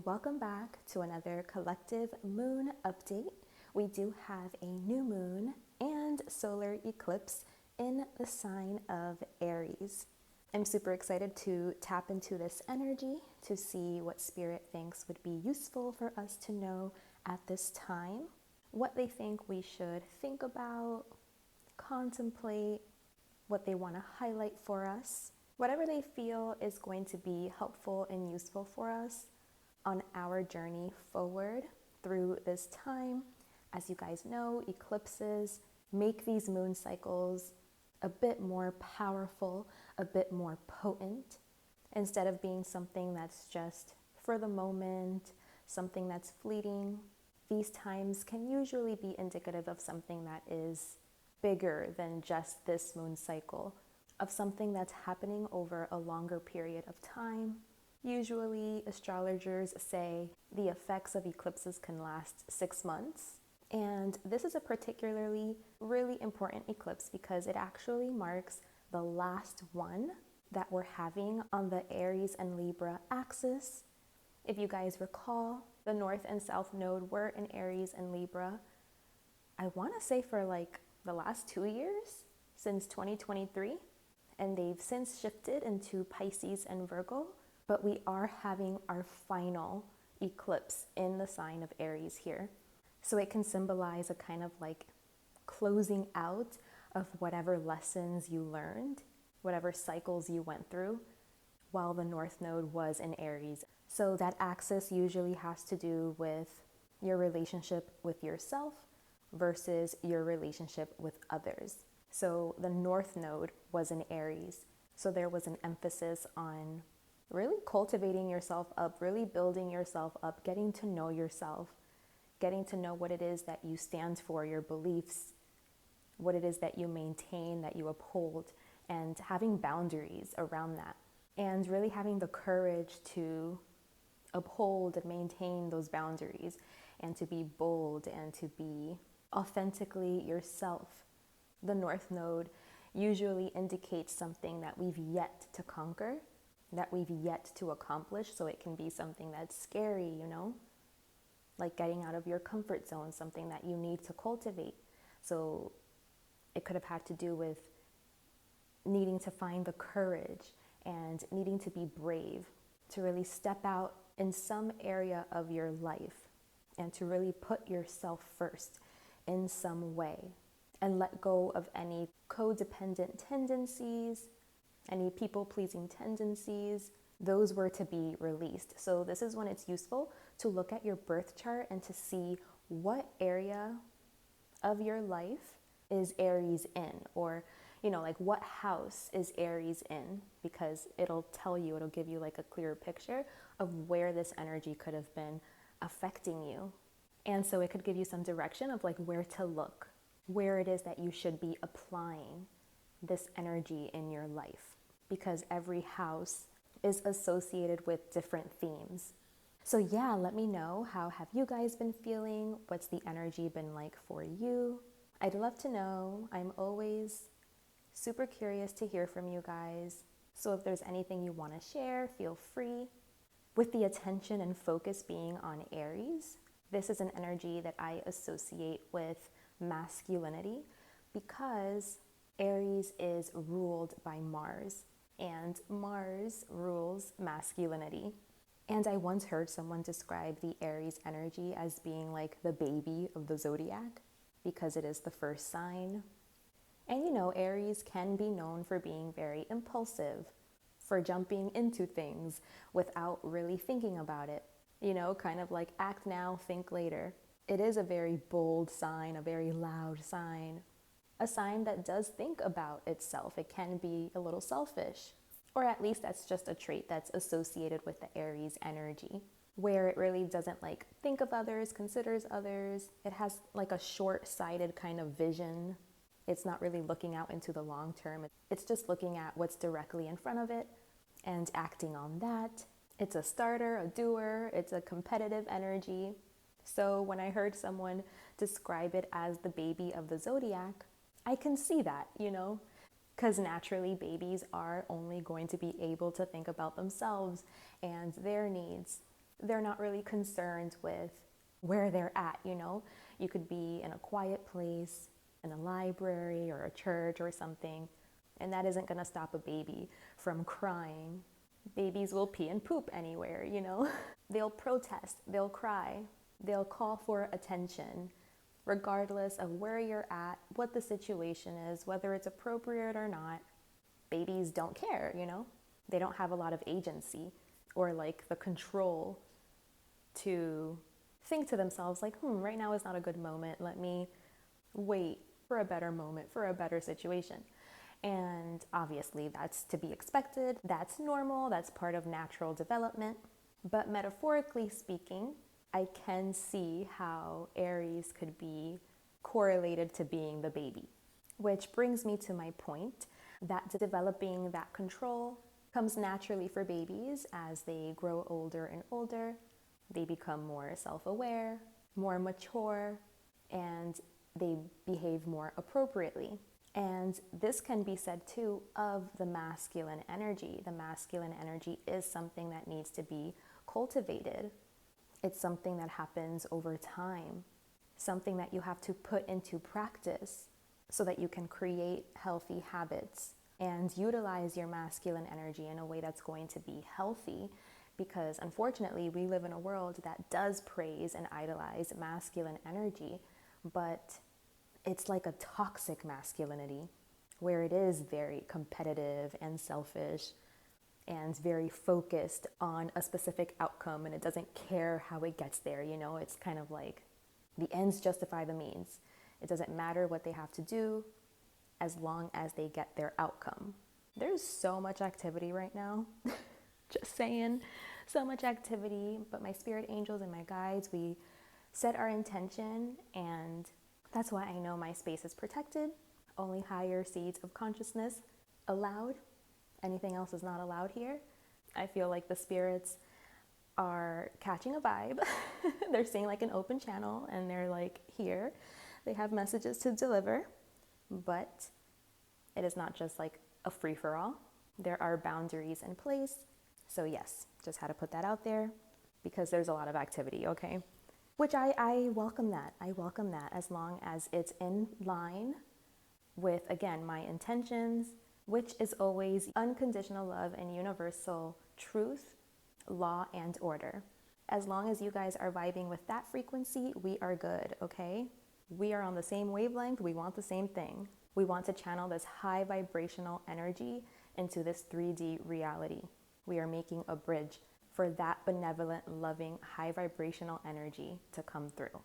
and welcome back to another collective moon update. We do have a new moon and solar eclipse in the sign of Aries. I'm super excited to tap into this energy to see what Spirit thinks would be useful for us to know at this time, what they think we should think about, contemplate, what they want to highlight for us. Whatever they feel is going to be helpful and useful for us on our journey forward through this time. As you guys know, eclipses make these moon cycles a bit more powerful, a bit more potent, instead of being something that's just for the moment, something that's fleeting. These times can usually be indicative of something that is bigger than just this moon cycle, of something that's happening over a longer period of time. Usually, astrologers say the effects of eclipses can last 6 months. And this is a particularly really important eclipse because it actually marks the last one that we're having on the Aries and Libra axis. If you guys recall, the North and South node were in Aries and Libra, I want to say for like the last 2 years, since 2023. And they've since shifted into Pisces and Virgo. But we are having our final eclipse in the sign of Aries here. So it can symbolize a kind of like closing out of whatever lessons you learned, whatever cycles you went through while the North Node was in Aries. So that axis usually has to do with your relationship with yourself versus your relationship with others. So the North Node was in Aries. So there was an emphasis on really cultivating yourself up, really building yourself up, getting to know yourself, getting to know what it is that you stand for, your beliefs, what it is that you maintain, that you uphold, and having boundaries around that. And really having the courage to uphold and maintain those boundaries and to be bold and to be authentically yourself. The North Node usually indicates something that we've yet to conquer, that we've yet to accomplish. So it can be something that's scary, like getting out of your comfort zone, something that you need to cultivate. So it could have had to do with needing to find the courage and needing to be brave, to really step out in some area of your life and to really put yourself first in some way and let go of any codependent tendencies, any people-pleasing tendencies. Those were to be released. So this is when it's useful to look at your birth chart and to see what area of your life is Aries in, or like what house is Aries in, because it'll give you like a clearer picture of where this energy could have been affecting you. And so it could give you some direction of like where to look, where it is that you should be applying this energy in your life, because every house is associated with different themes. So yeah, let me know, how have you guys been feeling? What's the energy been like for you? I'd love to know. I'm always super curious to hear from you guys. So if there's anything you want to share, feel free. With the attention and focus being on Aries, this is an energy that I associate with masculinity because Aries is ruled by Mars, and Mars rules masculinity. And I once heard someone describe the Aries energy as being like the baby of the zodiac because it is the first sign. And Aries can be known for being very impulsive, for jumping into things without really thinking about it. Kind of like act now, think later. It is a very bold sign, a very loud sign, a sign that does think about itself. It can be a little selfish, or at least that's just a trait that's associated with the Aries energy, where it really doesn't like think of others, considers others. It has like a short-sighted kind of vision. It's not really looking out into the long term. It's just looking at what's directly in front of it and acting on that. It's a starter, a doer, it's a competitive energy. So when I heard someone describe it as the baby of the zodiac, I can see that, because naturally babies are only going to be able to think about themselves and their needs. They're not really concerned with where they're at, you know? You could be in a quiet place, in a library or a church or something, and that isn't gonna stop a baby from crying. Babies will pee and poop anywhere, you know? They'll protest, they'll cry, they'll call for attention, regardless of where you're at, what the situation is, whether it's appropriate or not. Babies don't care, you know? They don't have a lot of agency or like the control to think to themselves like, right now is not a good moment. Let me wait for a better moment, for a better situation. And obviously that's to be expected. That's normal. That's part of natural development. But metaphorically speaking, I can see how Aries could be correlated to being the baby, which brings me to my point that developing that control comes naturally for babies as they grow older and older. They become more self-aware, more mature, and they behave more appropriately. And this can be said too of the masculine energy. The masculine energy is something that needs to be cultivated. It's something that happens over time, something that you have to put into practice so that you can create healthy habits and utilize your masculine energy in a way that's going to be healthy. Because unfortunately, we live in a world that does praise and idolize masculine energy, but it's like a toxic masculinity where it is very competitive and selfish and very focused on a specific outcome, and it doesn't care how it gets there, you know? It's kind of like the ends justify the means. It doesn't matter what they have to do as long as they get their outcome. There's so much activity right now. Just saying, so much activity, but my spirit angels and my guides, we set our intention, and that's why I know my space is protected. Only higher seeds of consciousness allowed. Anything else is not allowed here. I feel like the spirits are catching a vibe. They're seeing like an open channel and they're like here. They have messages to deliver, but it is not just like a free-for-all. There are boundaries in place. So yes, just had to put that out there because there's a lot of activity, okay? Which I welcome that. I welcome that as long as it's in line with, again, my intentions, which is always unconditional love and universal truth, law, and order. As long as you guys are vibing with that frequency, we are good, okay? We are on the same wavelength. We want the same thing. We want to channel this high vibrational energy into this 3D reality. We are making a bridge for that benevolent, loving, high vibrational energy to come through.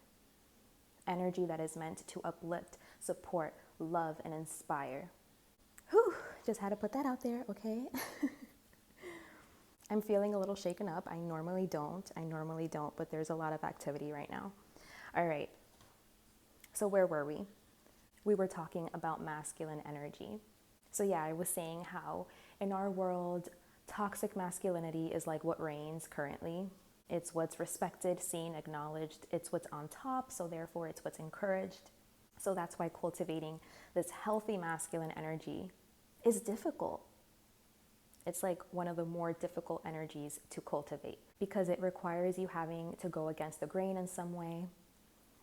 Energy that is meant to uplift, support, love, and inspire. Whew, just had to put that out there, okay? I'm feeling a little shaken up. I normally don't, but there's a lot of activity right now. All right, so where were we? We were talking about masculine energy. So yeah, I was saying how in our world, toxic masculinity is like what reigns currently. It's what's respected, seen, acknowledged. It's what's on top, so therefore it's what's encouraged. So that's why cultivating this healthy masculine energy is difficult. It's like one of the more difficult energies to cultivate because it requires you having to go against the grain in some way.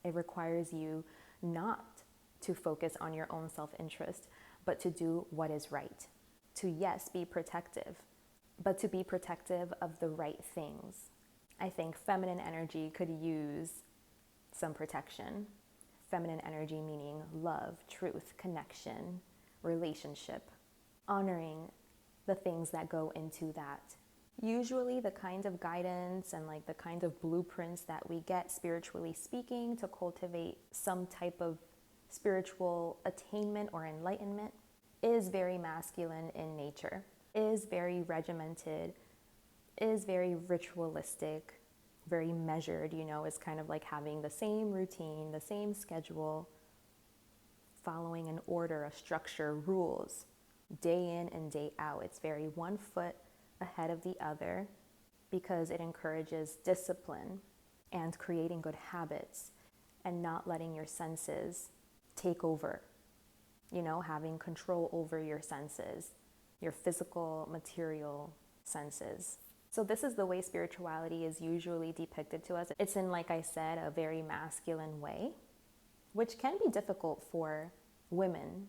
It requires you not to focus on your own self-interest, but to do what is right. To, yes, be protective, but to be protective of the right things. I think feminine energy could use some protection. Feminine energy meaning love, truth, connection, relationship, honoring the things that go into that. Usually the kind of guidance and like the kind of blueprints that we get spiritually speaking to cultivate some type of spiritual attainment or enlightenment is very masculine in nature, is very regimented, is very ritualistic, very measured, you know, is kind of like having the same routine, the same schedule, following an order, a structure, rules, day in and day out. It's very one foot ahead of the other because it encourages discipline and creating good habits and not letting your senses take over, you know, having control over your senses, your physical, material senses. So this is the way spirituality is usually depicted to us. It's in, like I said, a very masculine way, which can be difficult for women,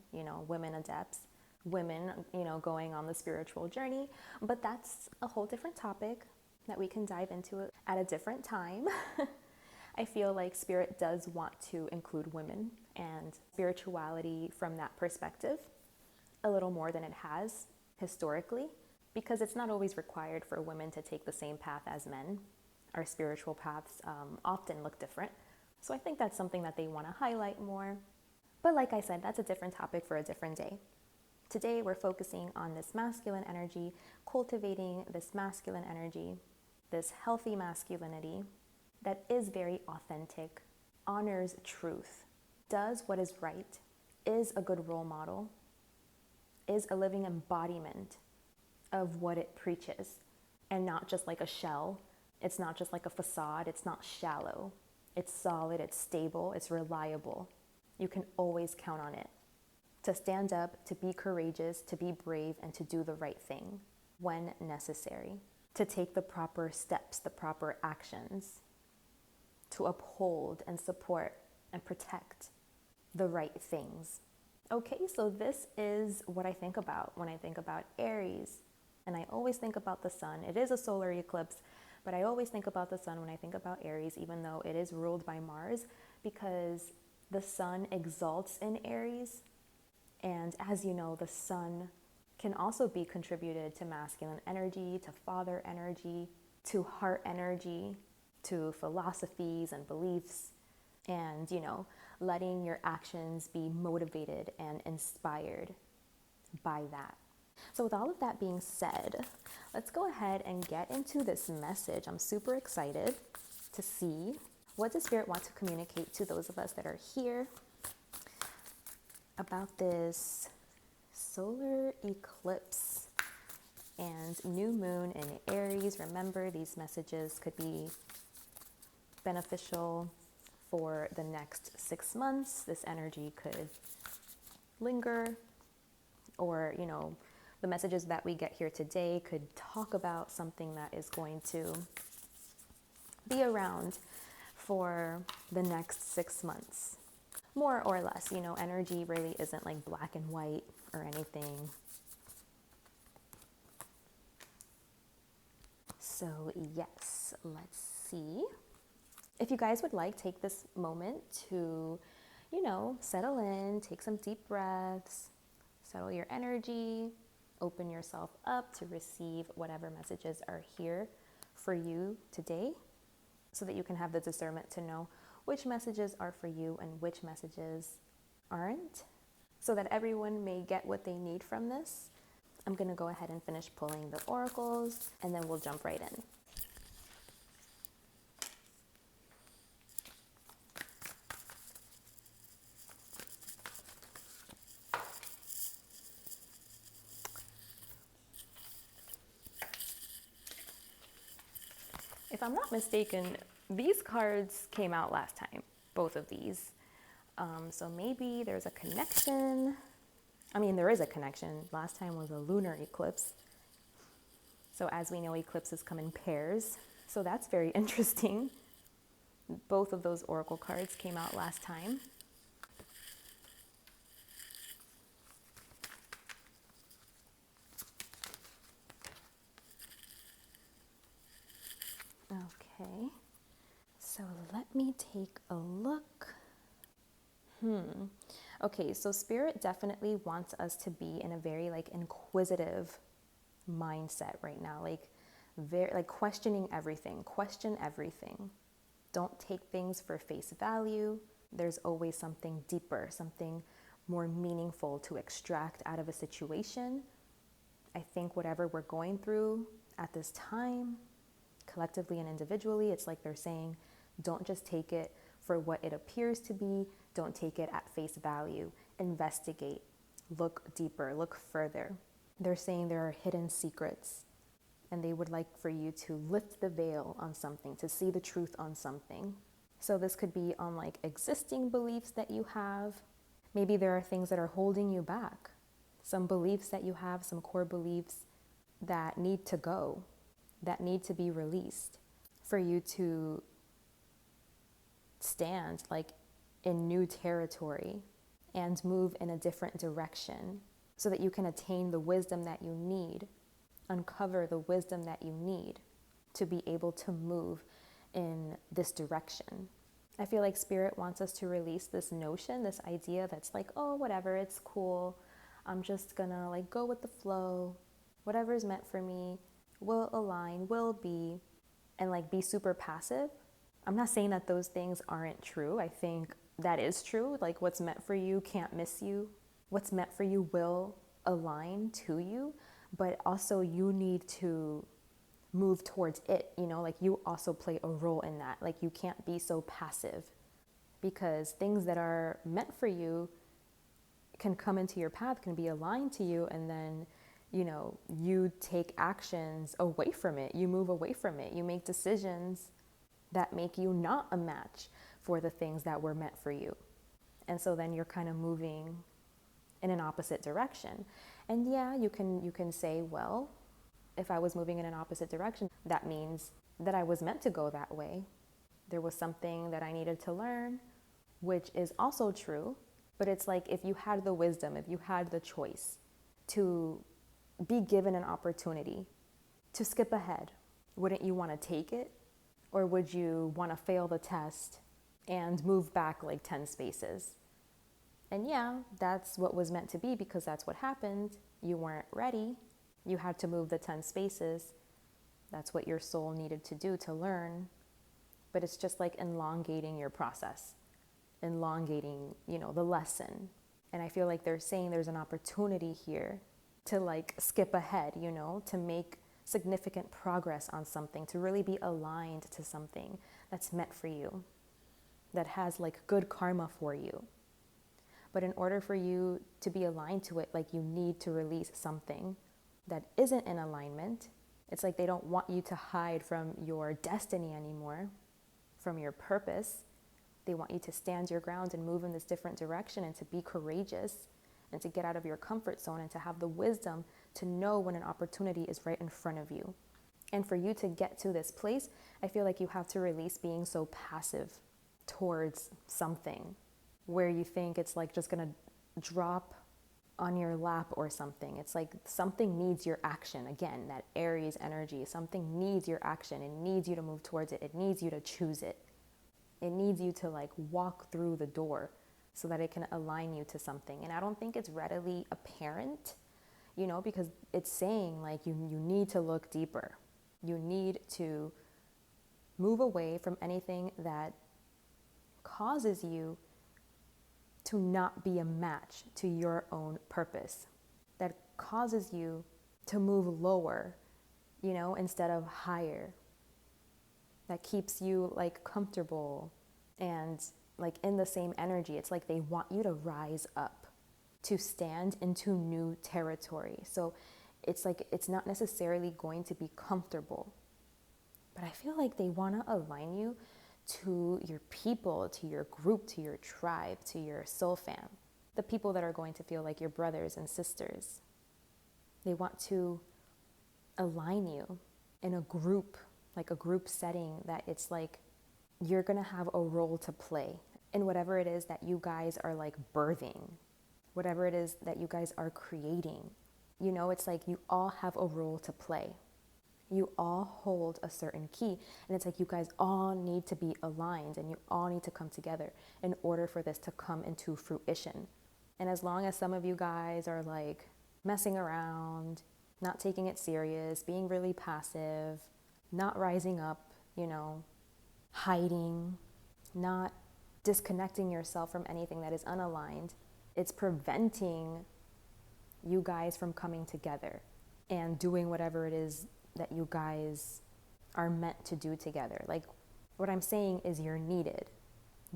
women adepts, women, going on the spiritual journey. But that's a whole different topic that we can dive into at a different time. I feel like Spirit does want to include women and spirituality from that perspective a little more than it has historically, because it's not always required for women to take the same path as men. Our spiritual paths often look different. So I think that's something that they want to highlight more. But like I said, that's a different topic for a different day. Today we're focusing on this masculine energy, cultivating this masculine energy, this healthy masculinity that is very authentic, honors truth, does what is right, is a good role model, is a living embodiment of what it preaches, and not just like a shell. It's not just like a facade. It's not shallow. It's solid, it's stable, it's reliable. You can always count on it to stand up, to be courageous, to be brave, and to do the right thing when necessary, to take the proper steps, the proper actions, to uphold and support and protect the right things. Okay, so this is what I think about when I think about Aries. And I always think about the sun. It is a solar eclipse, but I always think about the sun when I think about Aries, even though it is ruled by Mars, because the sun exalts in Aries. And as you know, the sun can also be contributed to masculine energy, to father energy, to heart energy, to philosophies and beliefs, and, letting your actions be motivated and inspired by that. So with all of that being said, let's go ahead and get into this message. I'm super excited to see what does Spirit want to communicate to those of us that are here about this solar eclipse and new moon in Aries. Remember, these messages could be beneficial for the next 6 months. This energy could linger, or, the messages that we get here today could talk about something that is going to be around for the next 6 months, more or less. Energy really isn't like black and white or anything. So yes, let's see. If you guys would like, take this moment to, settle in, take some deep breaths, settle your energy, open yourself up to receive whatever messages are here for you today, so that you can have the discernment to know which messages are for you and which messages aren't, so that everyone may get what they need from this. I'm going to go ahead and finish pulling the oracles, and then we'll jump right in. If I'm not mistaken, these cards came out last time, both of these. So maybe there's a connection. There is a connection. Last time was a lunar eclipse. So as we know, eclipses come in pairs. So that's very interesting. Both of those oracle cards came out last time. Okay, so let me take a look. Okay, so Spirit definitely wants us to be in a very inquisitive mindset right now, very questioning everything. Question everything. Don't take things for face value. There's always something deeper, something more meaningful to extract out of a situation. I think whatever we're going through at this time, collectively and individually, it's like they're saying, don't just take it for what it appears to be. Don't take it at face value. Investigate, look deeper, look further. They're saying there are hidden secrets, and they would like for you to lift the veil on something, to see the truth on something. So this could be on existing beliefs that you have. Maybe there are things that are holding you back. Some beliefs that you have, some core beliefs that need to go. that need to be released for you to stand like in new territory and move in a different direction so that you can attain the wisdom that you need, uncover the wisdom that you need to be able to move in this direction. I feel like Spirit wants us to release this notion, this idea that's like, oh, whatever, it's cool. I'm just gonna like go with the flow. Whatever is meant for me will align, will be, and like be super passive. I'm not saying that those things aren't true. I think that is true. Like what's meant for you can't miss you. What's meant for you will align to you, but also you need to move towards it, you know, like you also play a role in that. Like you can't be so passive, because things that are meant for you can come into your path, can be aligned to you, and then, you know, you take actions away from it, you move away from it, you make decisions that make you not a match for the things that were meant for you. And so then you're kind of moving in an opposite direction. And yeah, you can say, well, if I was moving in an opposite direction, that means that I was meant to go that way. There was something that I needed to learn, which is also true. But it's like, if you had the wisdom, if you had the choice to be given an opportunity to skip ahead, wouldn't you want to take it? Or would you want to fail the test and move back like 10 spaces? And yeah, that's what was meant to be, because that's what happened. You weren't ready. You had to move the 10 spaces. That's what your soul needed to do to learn. But it's just like elongating your process, elongating, you know, the lesson. And I feel like they're saying there's an opportunity here to like skip ahead, you know, to make significant progress on something, to really be aligned to something that's meant for you, that has like good karma for you. But in order for you to be aligned to it, like you need to release something that isn't in alignment. It's like they don't want you to hide from your destiny anymore, from your purpose. They want you to stand your ground and move in this different direction, and to be courageous, and to get out of your comfort zone, and to have the wisdom to know when an opportunity is right in front of you. And for you to get to this place, I feel like you have to release being so passive towards something, where you think it's like just gonna drop on your lap or something. It's like something needs your action. Again, that Aries energy, something needs your action. It needs you to move towards it. It needs you to choose it. It needs you to like walk through the door so that it can align you to something. And I don't think it's readily apparent, you know, because it's saying like you need to look deeper. You need to move away from anything that causes you to not be a match to your own purpose, that causes you to move lower, you know, instead of higher, that keeps you like comfortable and like in the same energy. It's like they want you to rise up, to stand into new territory. So it's like, it's not necessarily going to be comfortable, but I feel like they want to align you to your people, to your group, to your tribe, to your soul fam, the people that are going to feel like your brothers and sisters. They want to align you in a group, like a group setting, that it's like you're going to have a role to play in whatever it is that you guys are like birthing, whatever it is that you guys are creating. You know, it's like you all have a role to play. You all hold a certain key, and it's like you guys all need to be aligned, and you all need to come together in order for this to come into fruition. And as long as some of you guys are like messing around, not taking it serious, being really passive, not rising up, you know, hiding, not disconnecting yourself from anything that is unaligned, it's preventing you guys from coming together and doing whatever it is that you guys are meant to do together. Like, what I'm saying is you're needed.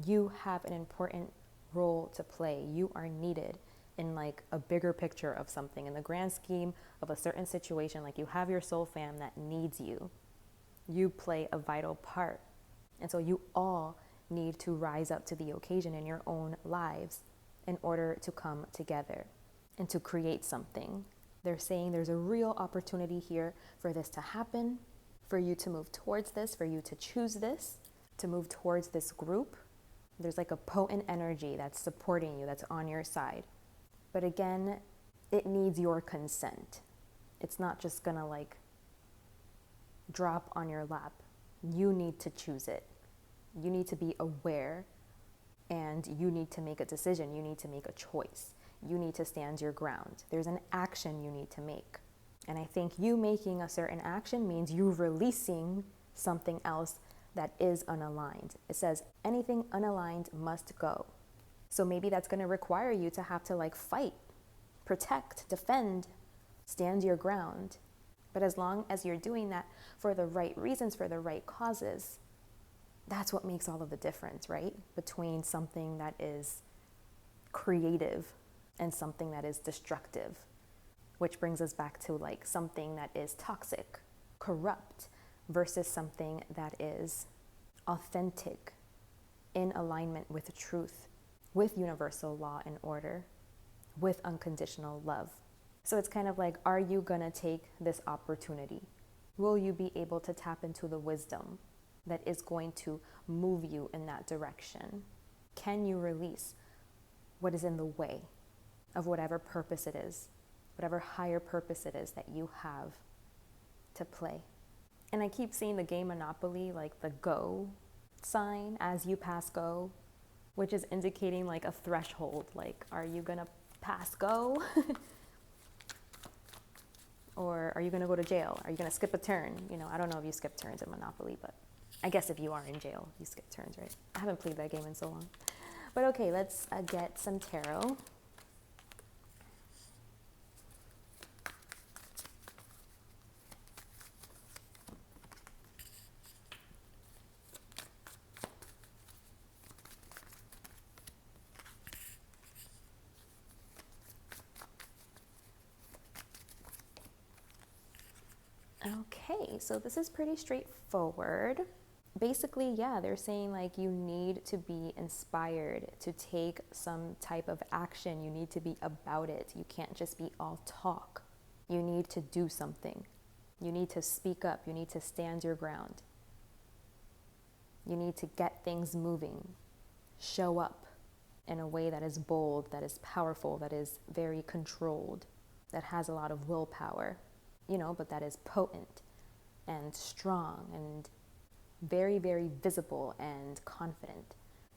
You have an important role to play. You are needed in like a bigger picture of something, in the grand scheme of a certain situation. Like, you have your soul fam that needs you. You play a vital part. And so you all need to rise up to the occasion in your own lives in order to come together and to create something. They're saying there's a real opportunity here for this to happen, for you to move towards this, for you to choose this, to move towards this group. There's like a potent energy that's supporting you, that's on your side. But again, it needs your consent. It's not just gonna like drop on your lap. You need to choose it. You need to be aware, and you need to make a decision. You need to make a choice. You need to stand your ground. There's an action you need to make. And I think you making a certain action means you releasing something else that is unaligned. It says anything unaligned must go. So maybe that's going to require you to have to like fight, protect, defend, stand your ground. But as long as you're doing that for the right reasons, for the right causes, that's what makes all of the difference, right? Between something that is creative and something that is destructive, which brings us back to like something that is toxic, corrupt, versus something that is authentic, in alignment with truth, with universal law and order, with unconditional love. So it's kind of like, are you gonna take this opportunity? Will you be able to tap into the wisdom that is going to move you in that direction? Can you release what is in the way of whatever purpose it is, whatever higher purpose it is that you have to play? And I keep seeing the game Monopoly, like the go sign as you pass go, which is indicating like a threshold. Like, are you gonna pass go? Or are you gonna go to jail? Are you gonna skip a turn? You know, I don't know if you skip turns in Monopoly, but I guess if you are in jail, you skip turns, right? I haven't played that game in so long. But okay, let's get some tarot. Okay, so this is pretty straightforward. Basically, yeah, they're saying like you need to be inspired to take some type of action. You need to be about it. You can't just be all talk. You need to do something. You need to speak up. You need to stand your ground. You need to get things moving. Show up in a way that is bold, that is powerful, that is very controlled, that has a lot of willpower, you know, but that is potent and strong and very, very visible and confident.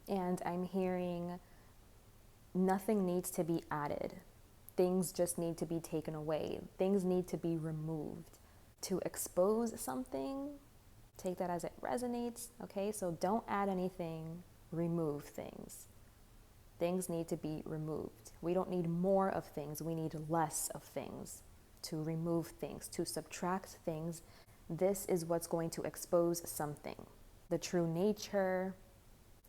And I'm hearing nothing needs to be added. Things just need to be taken away. Things need to be removed. To expose something, take that as it resonates, okay? So don't add anything, remove things. Things need to be removed. We don't need more of things, we need less of things. To remove things, to subtract things. This is what's going to expose something. The true nature,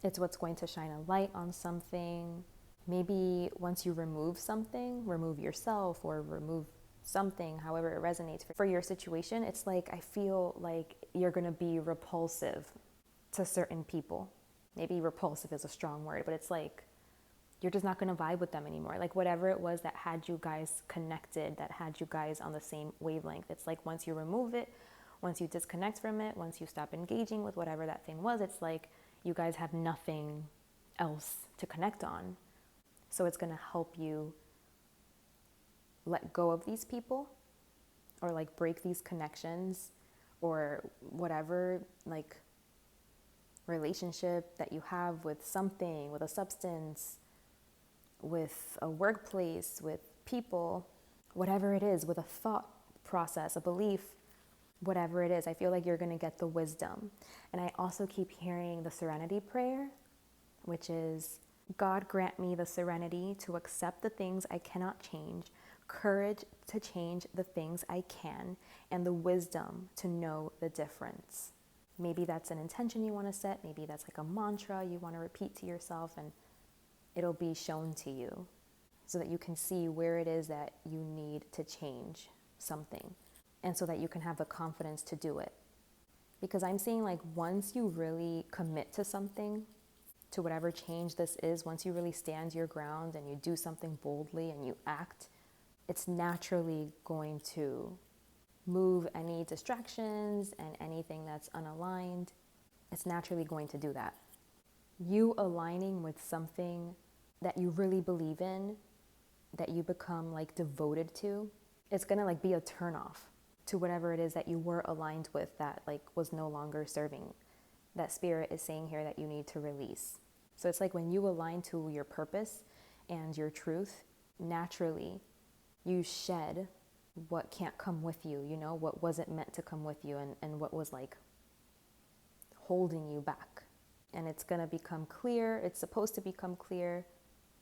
it's what's going to shine a light on something. Maybe once you remove something, remove yourself or remove something, however it resonates for your situation, it's like I feel like you're going to be repulsive to certain people. Maybe repulsive is a strong word, but it's like you're just not going to vibe with them anymore. Like whatever it was that had you guys connected, that had you guys on the same wavelength, it's like once you remove it, once you disconnect from it, once you stop engaging with whatever that thing was, it's like you guys have nothing else to connect on. So it's going to help you let go of these people or like break these connections or whatever like relationship that you have with something, with a substance, with a workplace, with people, whatever it is, with a thought process, a belief, whatever it is. I feel like you're going to get the wisdom. And I also keep hearing the serenity prayer, which is, God grant me the serenity to accept the things I cannot change, courage to change the things I can, and the wisdom to know the difference. Maybe that's an intention you want to set. Maybe that's like a mantra you want to repeat to yourself, and it'll be shown to you so that you can see where it is that you need to change something, and so that you can have the confidence to do it. Because I'm seeing like once you really commit to something, to whatever change this is, once you really stand your ground and you do something boldly and you act, it's naturally going to move any distractions and anything that's unaligned, it's naturally going to do that. You aligning with something that you really believe in, that you become like devoted to, it's gonna like be a turnoff to whatever it is that you were aligned with that like was no longer serving. That spirit is saying here that you need to release. So it's like when you align to your purpose and your truth, naturally you shed what can't come with you, you know, what wasn't meant to come with you, and what was like holding you back. And it's going to become clear. It's supposed to become clear.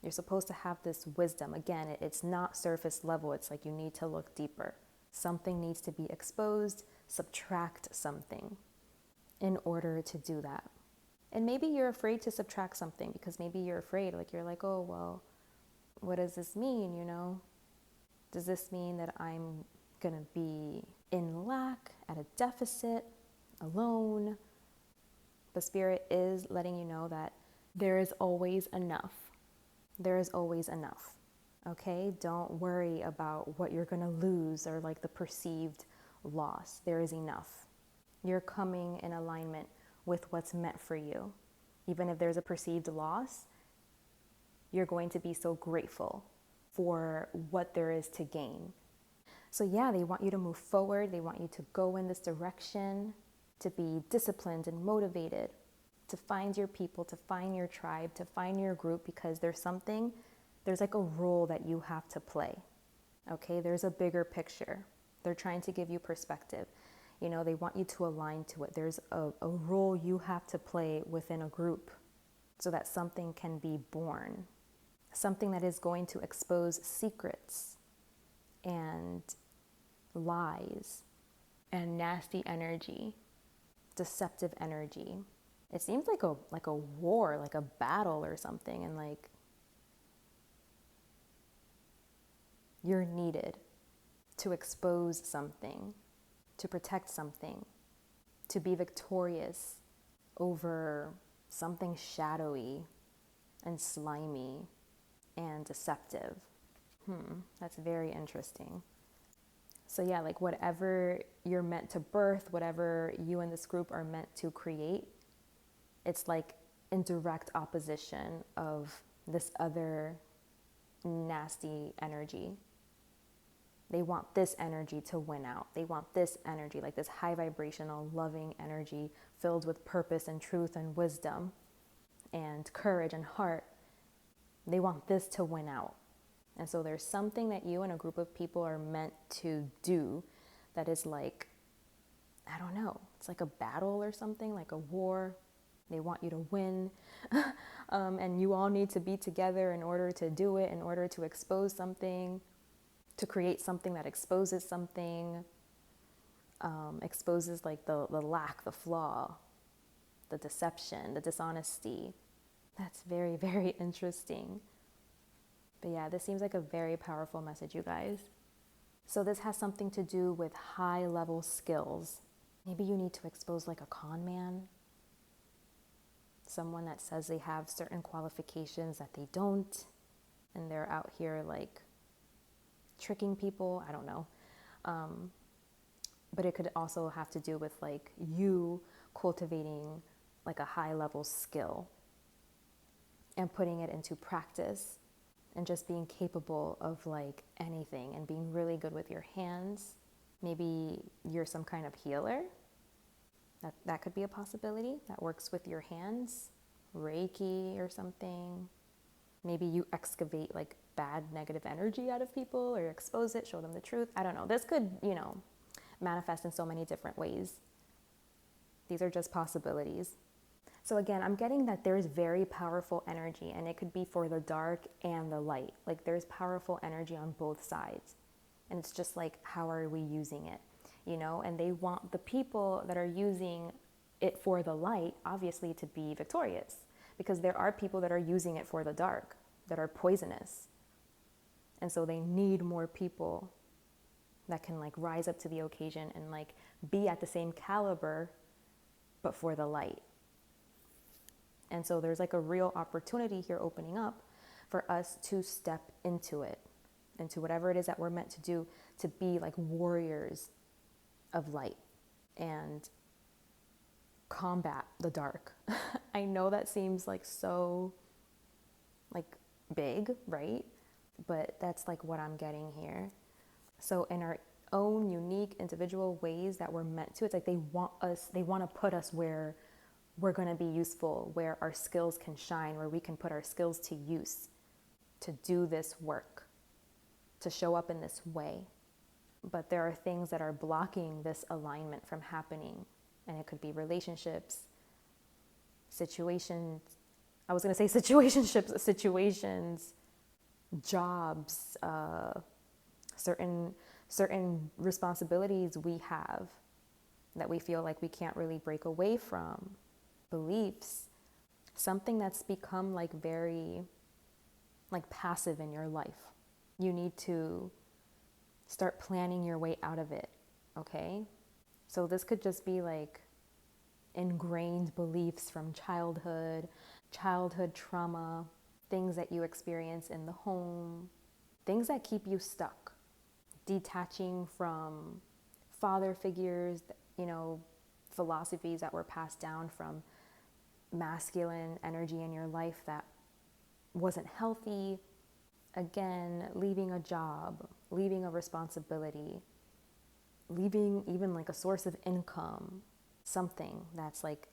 You're supposed to have this wisdom. Again, it's not surface level. It's like you need to look deeper. Something needs to be exposed, subtract something in order to do that. And maybe you're afraid to subtract something because maybe you're afraid, like you're like, oh, well, what does this mean, you know? Does this mean that I'm going to be in lack, at a deficit, alone? But Spirit is letting you know that there is always enough. There is always enough. Okay? Don't worry about what you're going to lose or like the perceived loss. There is enough. You're coming in alignment with what's meant for you. Even if there's a perceived loss, you're going to be so grateful for what there is to gain. So yeah, they want you to move forward. They want you to go in this direction, to be disciplined and motivated, to find your people, to find your tribe, to find your group, because there's like a role that you have to play. Okay, there's a bigger picture. They're trying to give you perspective. You know, they want you to align to it. There's a role you have to play within a group so that something can be born. Something that is going to expose secrets and lies and nasty energy, deceptive energy. It seems like a war, like a battle or something, and like you're needed to expose something, to protect something, to be victorious over something shadowy and slimy and deceptive. That's very interesting. So yeah, like whatever you're meant to birth, whatever you and this group are meant to create, it's like in direct opposition of this other nasty energy. They want this energy to win out. They want this energy, like this high vibrational, loving energy filled with purpose and truth and wisdom and courage and heart. They want this to win out. And so there's something that you and a group of people are meant to do that is like, I don't know, it's like a battle or something, like a war. They want you to win. And you all need to be together in order to do it, in order to expose something, to create something that exposes something, exposes like the lack, the flaw, the deception, the dishonesty. That's very, very interesting. But yeah, this seems like a very powerful message, you guys. So this has something to do with high level skills. Maybe you need to expose like a con man, someone that says they have certain qualifications that they don't, and they're out here like tricking people. I don't know. But it could also have to do with like you cultivating like a high level skill and putting it into practice and just being capable of like anything and being really good with your hands. Maybe you're some kind of healer. That could be a possibility that works with your hands, Reiki or something. Maybe you excavate like bad negative energy out of people or expose it, show them the truth. I don't know. This could, manifest in so many different ways. These are just possibilities. So again, I'm getting that there's very powerful energy, and it could be for the dark and the light. Like there's powerful energy on both sides. And it's just like, how are we using it? And they want the people that are using it for the light, obviously, to be victorious, because there are people that are using it for the dark, that are poisonous. And so they need more people that can like rise up to the occasion and like be at the same caliber, but for the light. And so there's like a real opportunity here opening up for us to step into it, into whatever it is that we're meant to do, to be like warriors of light and combat the dark. I know that seems like so like big, right? But that's like what I'm getting here. So in our own unique individual ways that we're meant to, it's like they want to put us where we're going to be useful, where our skills can shine, where we can put our skills to use to do this work, to show up in this way. But there are things that are blocking this alignment from happening. And it could be relationships, situations. I was going to say situations, jobs, certain responsibilities we have that we feel like we can't really break away from, beliefs, something that's become like very like passive in your life. You need to start planning your way out of it, okay? So this could just be like ingrained beliefs from childhood trauma, things that you experience in the home, things that keep you stuck, detaching from father figures, philosophies that were passed down from masculine energy in your life that wasn't healthy. Again, leaving a job, leaving a responsibility, leaving even like a source of income, something that's like,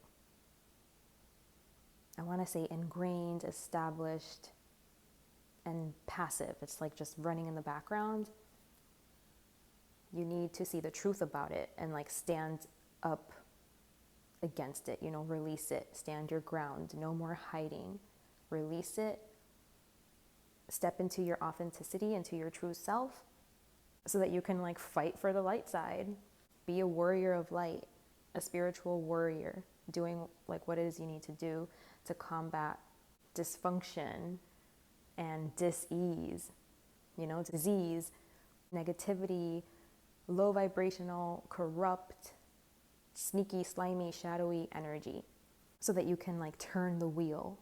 I want to say ingrained, established, and passive. It's like just running in the background. You need to see the truth about it and like stand up against it, release it, stand your ground, no more hiding, release it, step into your authenticity, into your true self, so that you can like fight for the light side, be a warrior of light, a spiritual warrior, doing like what it is you need to do to combat dysfunction and dis-ease, disease, negativity, low vibrational, corrupt, sneaky, slimy, shadowy energy, so that you can like turn the wheel,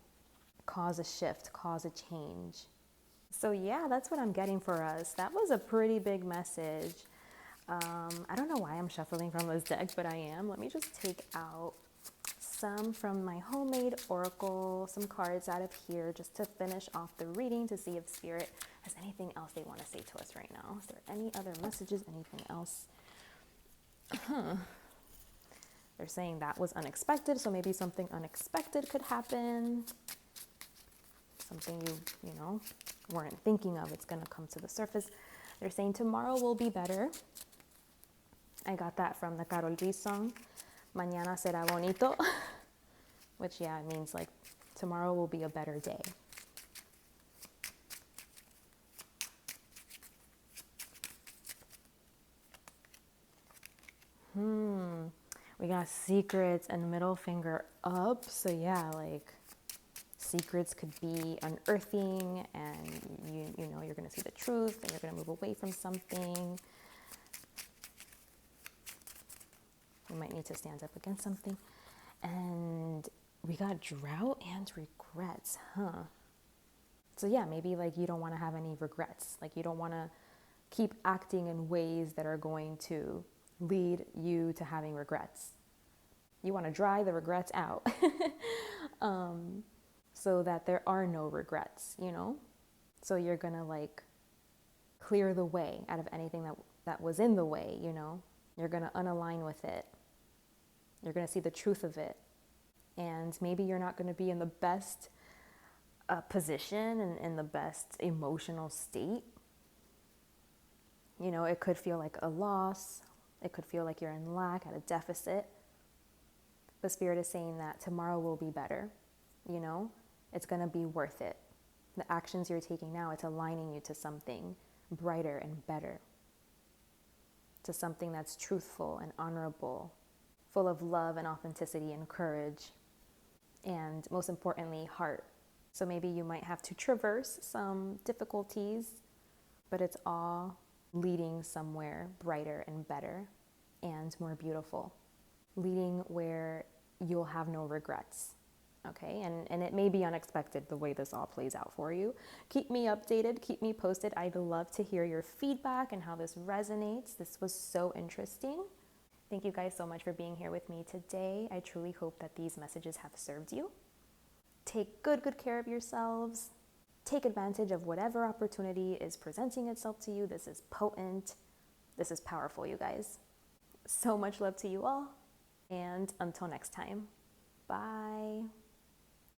cause a shift, cause a change. So yeah, that's what I'm getting for us. That was a pretty big message. I don't know why I'm shuffling from this deck, but I am. Let me just take out some from my homemade oracle, some cards out of here, just to finish off the reading, to see if Spirit has anything else they want to say to us right now. Is there any other messages, anything else? They're saying that was unexpected, so maybe something unexpected could happen. Something you weren't thinking of, it's going to come to the surface. They're saying tomorrow will be better. I got that from the Karol G song, Mañana será bonito, which, yeah, it means like tomorrow will be a better day. We got secrets and middle finger up. So yeah, like secrets could be unearthing, and you're going to see the truth, and you're going to move away from something. You might need to stand up against something. And we got drought and regrets, So yeah, maybe like you don't want to have any regrets. Like you don't want to keep acting in ways that are going to lead you to having regrets. You want to dry the regrets out so that there are no regrets, So you're going to like clear the way out of anything that was in the way, You're going to unalign with it. You're going to see the truth of it. And maybe you're not going to be in the best position and in the best emotional state. It could feel like a loss. It could feel like you're in lack, at a deficit. But Spirit is saying that tomorrow will be better. It's going to be worth it. The actions you're taking now, it's aligning you to something brighter and better. To something that's truthful and honorable, full of love and authenticity and courage. And most importantly, heart. So maybe you might have to traverse some difficulties, but it's all leading somewhere brighter and better and more beautiful. Leading where you'll have no regrets. Okay, and it may be unexpected the way this all plays out for you. Keep me updated, keep me posted. I'd love to hear your feedback and how this resonates. This was so interesting. Thank you guys so much for being here with me today. I truly hope that these messages have served you. Take good care of yourselves. Take advantage of whatever opportunity is presenting itself to you. This is potent. This is powerful, you guys. So much love to you all. And until next time, bye.